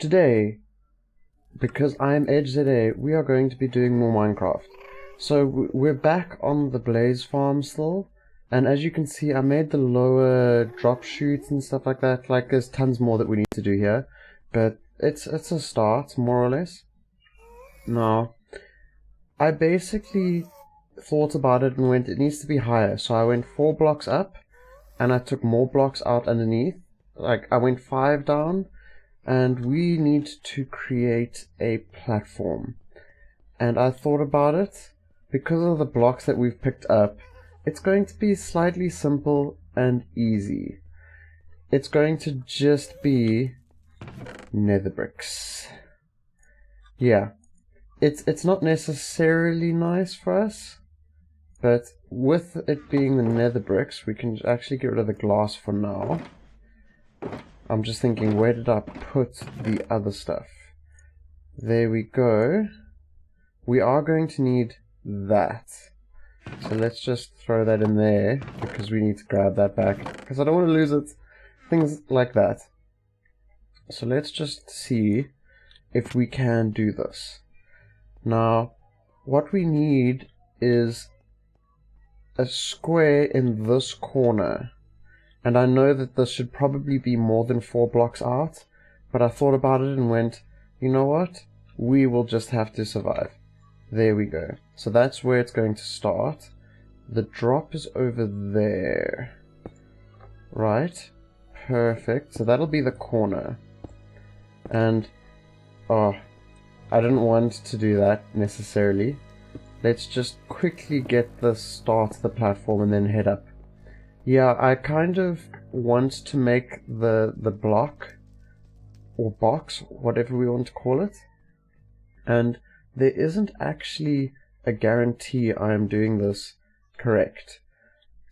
Today, because I am edg3za, we are going to be doing more Minecraft. So we're back on the Blaze farm still, and as you can see, I made the lower drop chutes and stuff like that. Like, there's tons more that we need to do here, but it's a start, more or less. Now, I basically thought about it and went, it needs to be higher, so I went 4 blocks up, and I took more blocks out underneath. Like, I went 5 down, and we need to create a platform. And I thought about it, because of the blocks that we've picked up, it's going to be slightly simple and easy. It's going to just be nether bricks. Yeah, it's not necessarily nice for us, but with it being the nether bricks, we can actually get rid of the glass for now. I'm just thinking, where did I put the other stuff? There we go. We are going to need that. So let's just throw that in there, because we need to grab that back, because I don't want to lose it. Things like that. So let's just see if we can do this. Now, what we need is a square in this corner. And I know that this should probably be more than 4 blocks out, but I thought about it and went, you know what? We will just have to survive. There we go. So that's where it's going to start. The drop is over there. Right? Perfect. So that'll be the corner. And, oh, I didn't want to do that necessarily. Let's just quickly get the start of the platform and then head up. Yeah, I kind of want to make the block, or box, whatever we want to call it. And there isn't actually a guarantee I am doing this correct.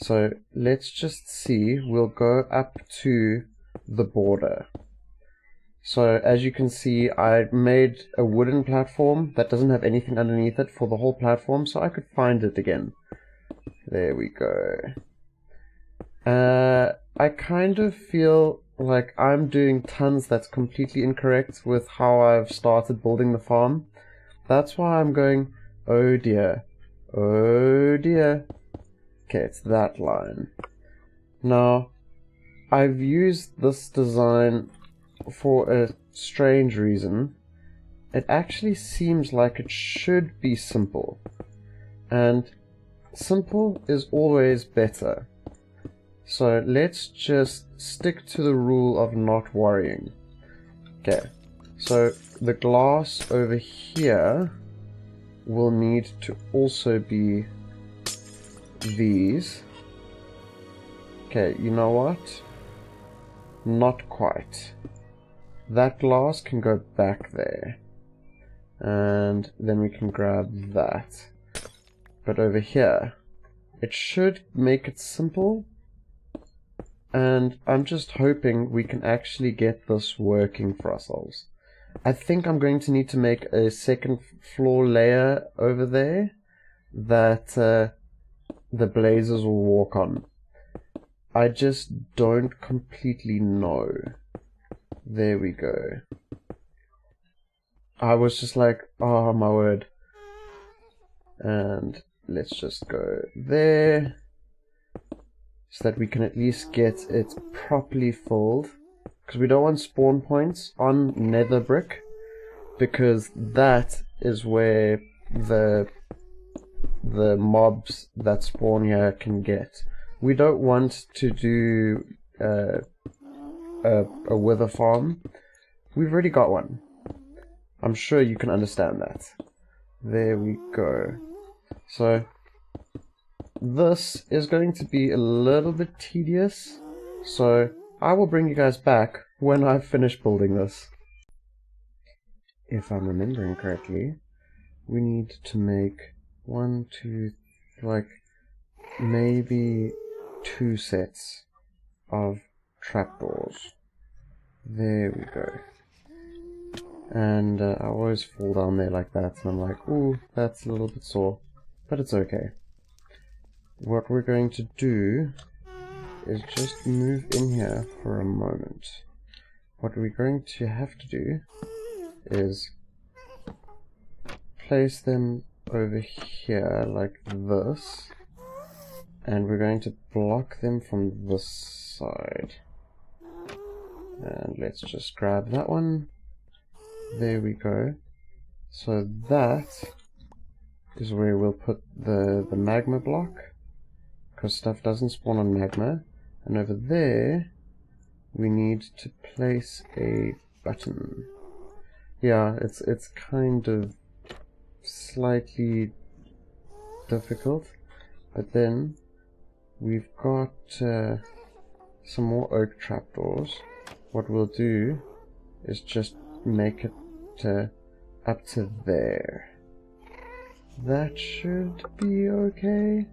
So let's just see. We'll go up to the border. So as you can see, I made a wooden platform that doesn't have anything underneath it for the whole platform, so I could find it again. There we go. I kind of feel like I'm doing tons that's completely incorrect with how I've started building the farm. That's why I'm going, oh dear, oh dear. Okay, it's that line. Now, I've used this design for a strange reason. It actually seems like it should be simple. And simple is always better. So let's just stick to the rule of not worrying. Okay, so the glass over here will need to also be these. Okay, you know what? Not quite. That glass can go back there. And then we can grab that. But over here, it should make it simple. And I'm just hoping we can actually get this working for ourselves. I think I'm going to need to make a second floor layer over there that the blazers will walk on. I just don't completely know. There we go. I was just like, oh my word. And let's just go there, so that we can at least get it properly filled. Because we don't want spawn points on nether brick, because that is where the mobs that spawn here can get. We don't want to do a wither farm. We've already got one. I'm sure you can understand that. There we go. So this is going to be a little bit tedious, so I will bring you guys back when I've finished building this. If I'm remembering correctly, we need to make 1, 2, like maybe 2 sets of trapdoors. There we go. And I always fall down there like that, and I'm like, ooh, that's a little bit sore, but it's okay. What we're going to do is just move in here for a moment. what we're going to have to do is place them over here like this, and we're going to block them from this side. And let's just grab that one. There we go. So that is where we'll put the magma block, because stuff doesn't spawn on magma. And over there we need to place a button. Yeah, it's kind of slightly difficult, but then we've got some more oak trapdoors. What we'll do is just make it up to there. That should be okay.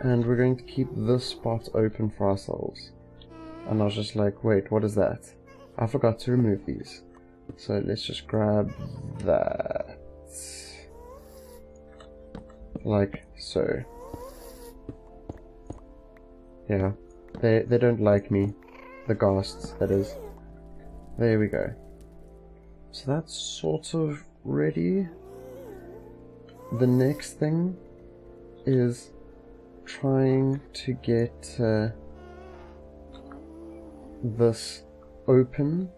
And we're going to keep this spot open for ourselves. And I was just like, wait, what is that? I forgot to remove these. So let's just grab that. Like so. Yeah, they don't like me. The ghasts, that is. There we go. So that's sort of ready. The next thing is trying to get this open,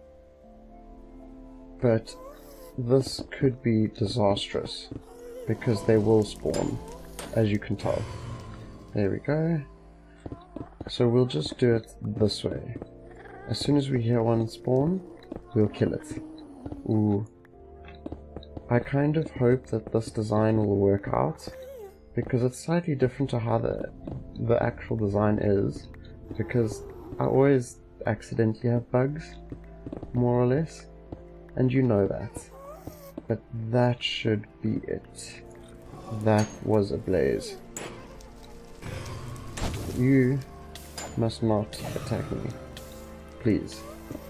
but this could be disastrous because they will spawn, as you can tell. There we go. So we'll just do it this way. As soon as we hear one spawn, we'll kill it. Ooh. I kind of hope that this design will work out, because it's slightly different to how the actual design is, because I always accidentally have bugs, more or less, and you know that. But that should be it. That was a blaze. You must not attack me. Please.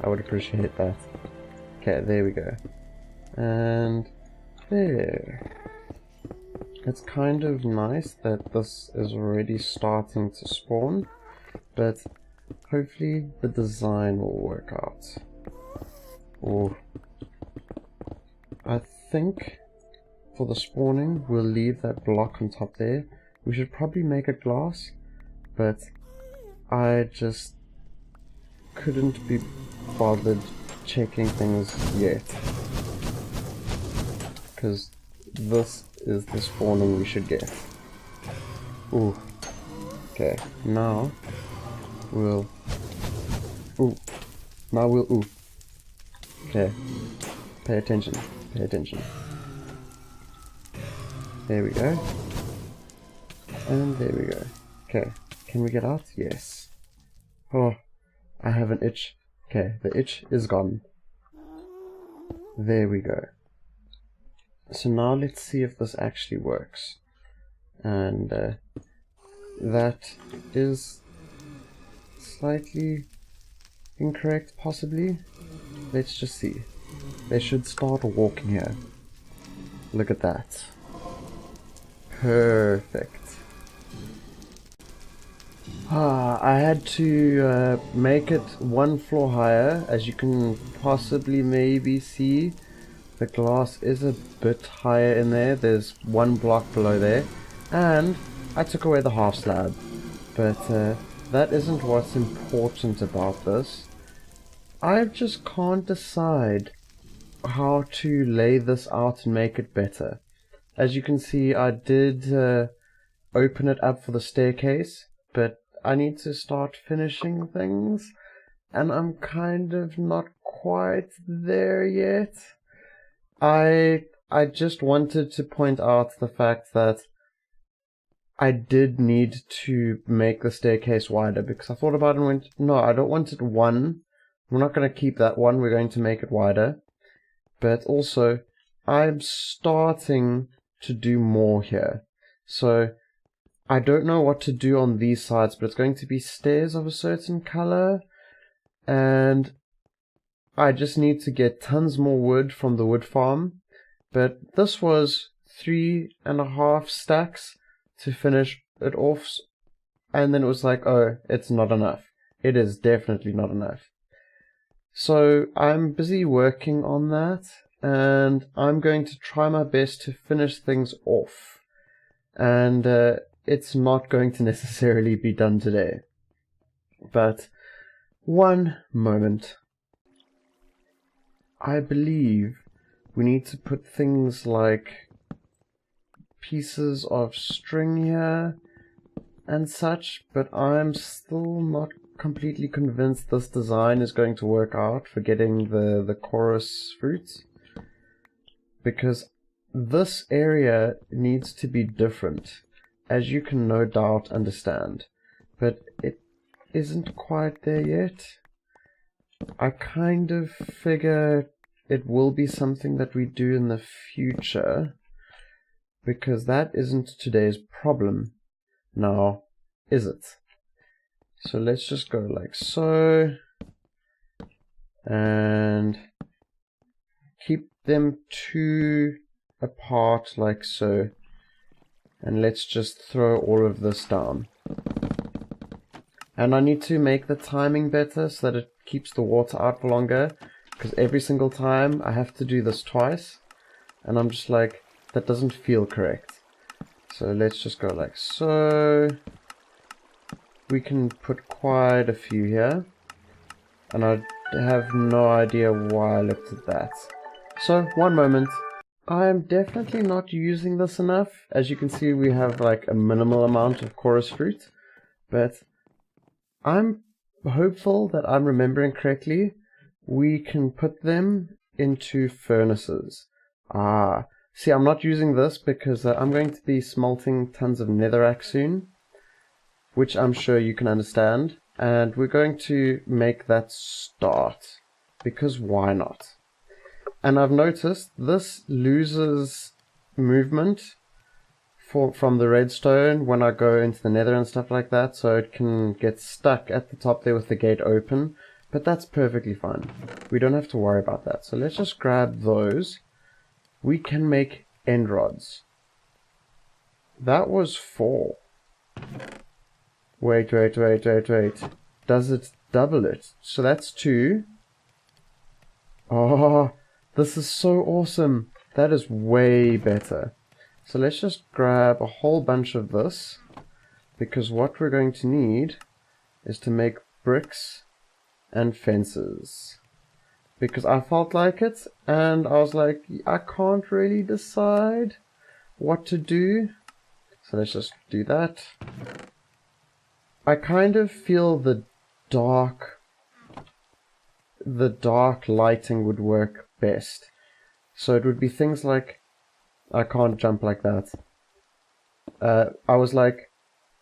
I would appreciate that. Okay, there we go. And there. It's kind of nice that this is already starting to spawn, but hopefully the design will work out. Or I think for the spawning we'll leave that block on top there. We should probably make it glass, but I just couldn't be bothered checking things yet, because this is the spawning we should get. Ooh. Okay, now we'll... Ooh. Now we'll... Ooh. Okay. Pay attention. Pay attention. There we go. And there we go. Okay. Can we get out? Yes. Oh, I have an itch. Okay, the itch is gone. There we go. So now let's see if this actually works. And that is slightly incorrect, possibly. Let's just see. They should start walking here. Look at that. Perfect. I had to make it one floor higher. As you can possibly maybe see, the glass is a bit higher in there. There's one block below there. And I took away the half slab. But that isn't what's important about this. I just can't decide how to lay this out and make it better. As you can see, I did open it up for the staircase, but I need to start finishing things, and I'm kind of not quite there yet. I just wanted to point out the fact that I did need to make the staircase wider, because I thought about it and went, no, I don't want it one. We're not going to keep that one, we're going to make it wider. But also, I'm starting to do more here. So I don't know what to do on these sides, but it's going to be stairs of a certain color, and I just need to get tons more wood from the wood farm. But this was 3.5 stacks to finish it off, and then it was like, oh, it's not enough. It is definitely not enough. So I'm busy working on that, and I'm going to try my best to finish things off. And it's not going to necessarily be done today. But one moment. I believe we need to put things like pieces of string here and such, but I'm still not completely convinced this design is going to work out for getting the chorus fruits, because this area needs to be different, as you can no doubt understand, but it isn't quite there yet. I kind of figure it will be something that we do in the future, because that isn't today's problem. Now, is it? So let's just go like so, and keep them 2 apart like so, and let's just throw all of this down. And I need to make the timing better so that it keeps the water out for longer, because every single time I have to do this twice, and I'm just like, that doesn't feel correct. So let's just go like so. We can put quite a few here, and I have no idea why I looked at that. So, one moment. I'm definitely not using this enough. As you can see, we have like a minimal amount of chorus fruit, but I'm hopeful that I'm remembering correctly. We can put them into furnaces. See, I'm not using this because I'm going to be smelting tons of netherrack soon, which I'm sure you can understand, and we're going to make that start, because why not? And I've noticed this loses movement from the redstone when I go into the nether and stuff like that, so it can get stuck at the top there with the gate open, but that's perfectly fine. We don't have to worry about that. So let's just grab those. We can make end rods. That was 4. Wait. Does it double it? So that's 2. Oh, this is so awesome. That is way better. So let's just grab a whole bunch of this, because what we're going to need is to make bricks and fences. Because I felt like it, and I was like, I can't really decide what to do. So let's just do that. I kind of feel the dark lighting would work best. So it would be things like, I can't jump like that. I was like,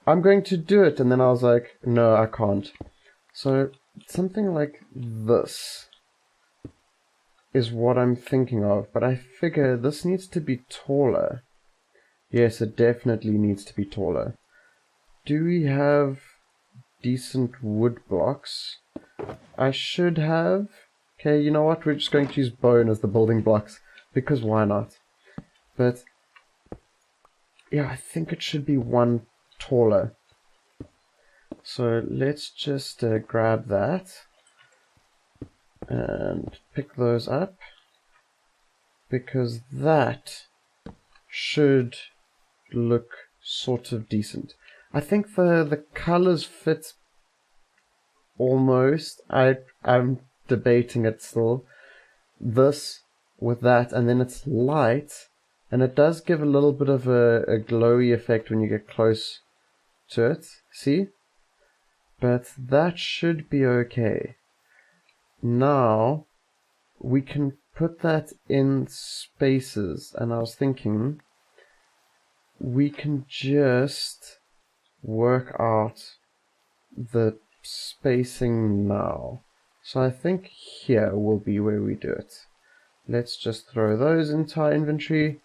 I'm going to do it, and then I was like, no, I can't. So something like this is what I'm thinking of, but I figure this needs to be taller. Yes, it definitely needs to be taller. Do we have decent wood blocks? I should have. Okay, you know what? We're just going to use bone as the building blocks, because why not? But yeah, I think it should be 1 taller. So let's just grab that and pick those up, because that should look sort of decent. I think the colors fit almost. I'm debating it still. This with that, and then it's light, and it does give a little bit of a glowy effect when you get close to it. See? But that should be okay. Now we can put that in spaces, and I was thinking we can just work out the spacing now. So I think here will be where we do it. Let's just throw those into our inventory.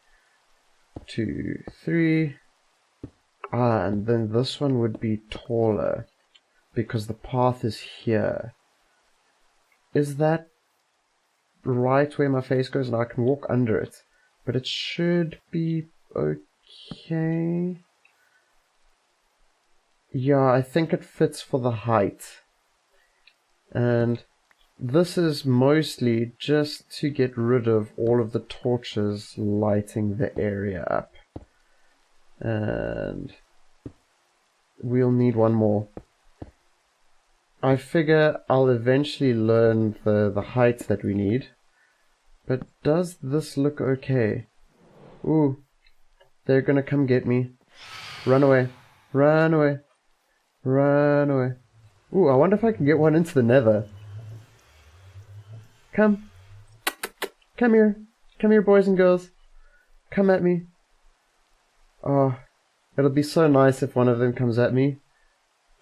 2, 3. And then this one would be taller, because the path is here. Is that right where my face goes? And I can walk under it, but it should be okay. Yeah, I think it fits for the height. And this is mostly just to get rid of all of the torches lighting the area up. And we'll need one more. I figure I'll eventually learn the height that we need. But does this look okay? Ooh, they're gonna come get me. Run away. Run away. Run away. Ooh, I wonder if I can get one into the nether. Come. Come here. Come here, boys and girls. Come at me. Oh, it'll be so nice if one of them comes at me.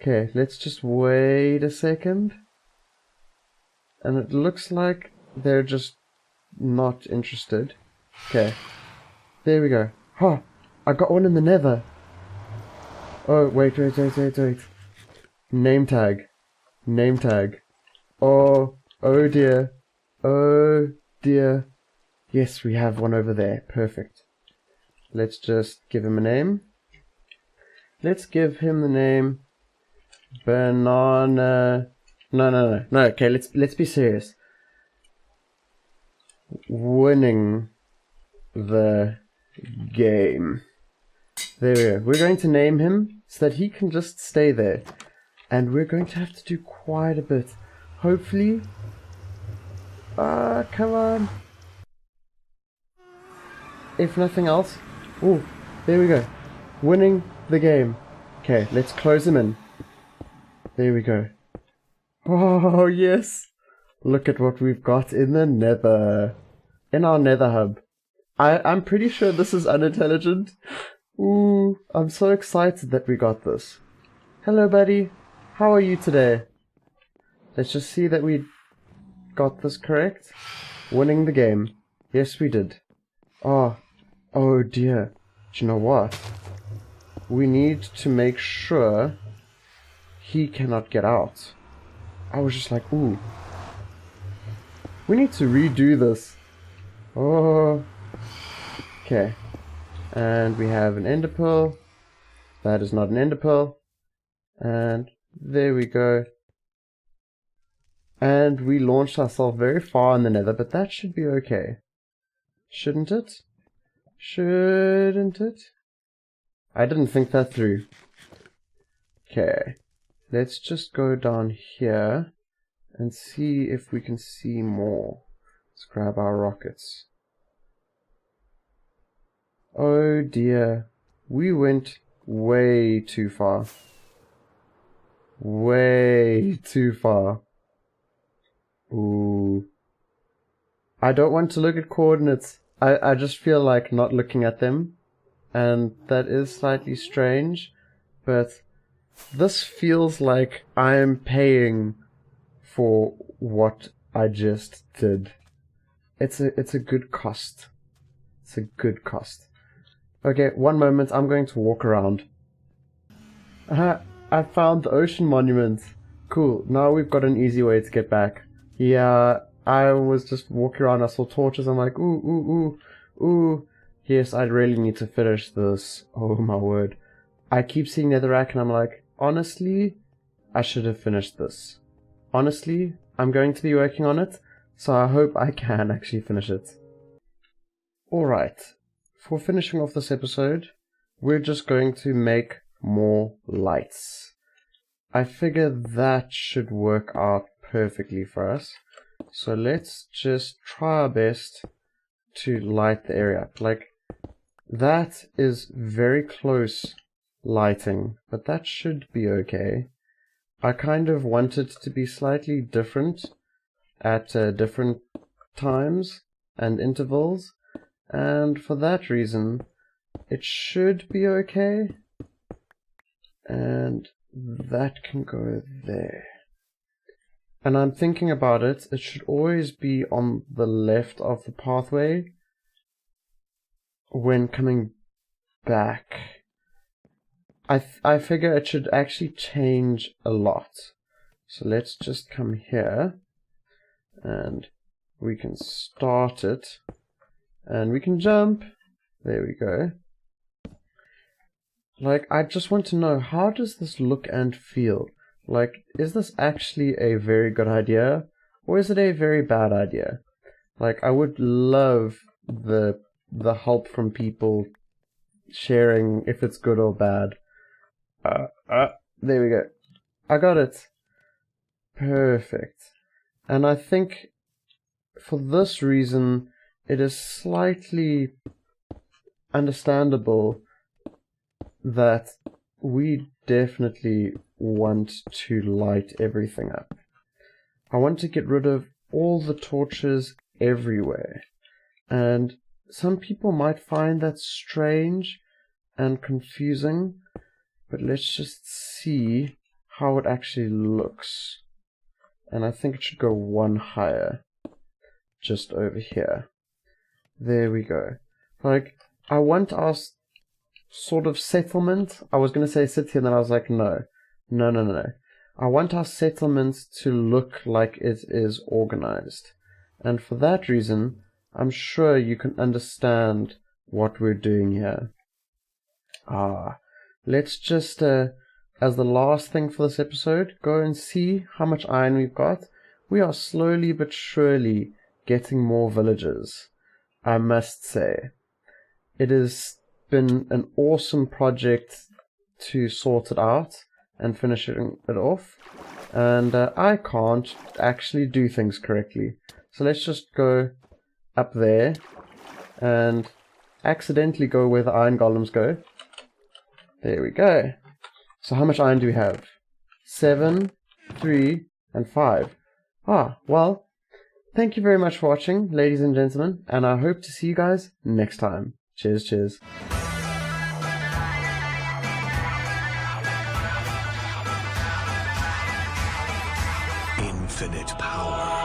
Okay, let's just wait a second. And it looks like they're just not interested. Okay. There we go. Oh, I got one in the nether. Oh, wait. Name tag. Name tag. Oh dear. Oh dear. Yes, we have one over there. Perfect. Let's just give him a name. Let's give him the name Banana. No. Okay, let's be serious. Winning the game. There we go. We're going to name him so that he can just stay there. And we're going to have to do quite a bit. Hopefully. Come on. If nothing else. Oh, there we go. Winning the game. Okay, let's close him in. There we go. Oh, yes. Look at what we've got in the nether. In our nether hub. I'm pretty sure this is unintelligent. Ooh, I'm so excited that we got this. Hello, buddy. How are you today? Let's just see that we got this correct. Winning the game. Yes, we did. Oh dear. Do you know what? We need to make sure he cannot get out. I was just like, ooh. We need to redo this. Oh. Okay. And we have an ender pearl. That is not an ender pearl. And there we go. And we launched ourselves very far in the nether, but that should be okay. Shouldn't it? Shouldn't it? I didn't think that through. Okay. Let's just go down here and see if we can see more. Let's grab our rockets. Oh dear. We went way too far. Way too far. Ooh. I don't want to look at coordinates. I just feel like not looking at them. And that is slightly strange. But this feels like I am paying for what I just did. It's a good cost. It's a good cost. Okay, one moment, I'm going to walk around. I found the ocean monument. Cool, now we've got an easy way to get back. Yeah, I was just walking around, I saw torches, I'm like, ooh. Yes, I really need to finish this. Oh my word. I keep seeing netherrack and I'm like, honestly, I should have finished this. Honestly, I'm going to be working on it, so I hope I can actually finish it. Alright, for finishing off this episode, we're just going to make more lights. I figure that should work out perfectly for us. So let's just try our best to light the area up. Like, that is very close lighting, but that should be okay. I kind of want it to be slightly different at different times and intervals, and for that reason it should be okay, and that can go there. And I'm thinking about it, it should always be on the left of the pathway when coming back. I figure it should actually change a lot. So let's just come here and we can start it and we can jump. There we go. Like, I just want to know, how does this look and feel? Like, is this actually a very good idea? or is it a very bad idea? Like, I would love the help from people sharing if it's good or bad. There we go. I got it. Perfect. And I think for this reason, it is slightly understandable that we definitely want to light everything up. I want to get rid of all the torches everywhere. And some people might find that strange and confusing, but let's just see how it actually looks. And I think it should go one higher, just over here. There we go. Like, I want our sort of settlement. I was going to say city, and then I was like, no. I want our settlement to look like it is organized. And for that reason, I'm sure you can understand what we're doing here. Let's just, as the last thing for this episode, go and see how much iron we've got. We are slowly but surely getting more villagers, I must say. It has been an awesome project to sort it out and finish it off. And I can't actually do things correctly. So let's just go up there and accidentally go where the iron golems go. There we go. So how much iron do we have? 7, 3, and 5. Well, thank you very much for watching, ladies and gentlemen, and I hope to see you guys next time. Cheers. Infinite power.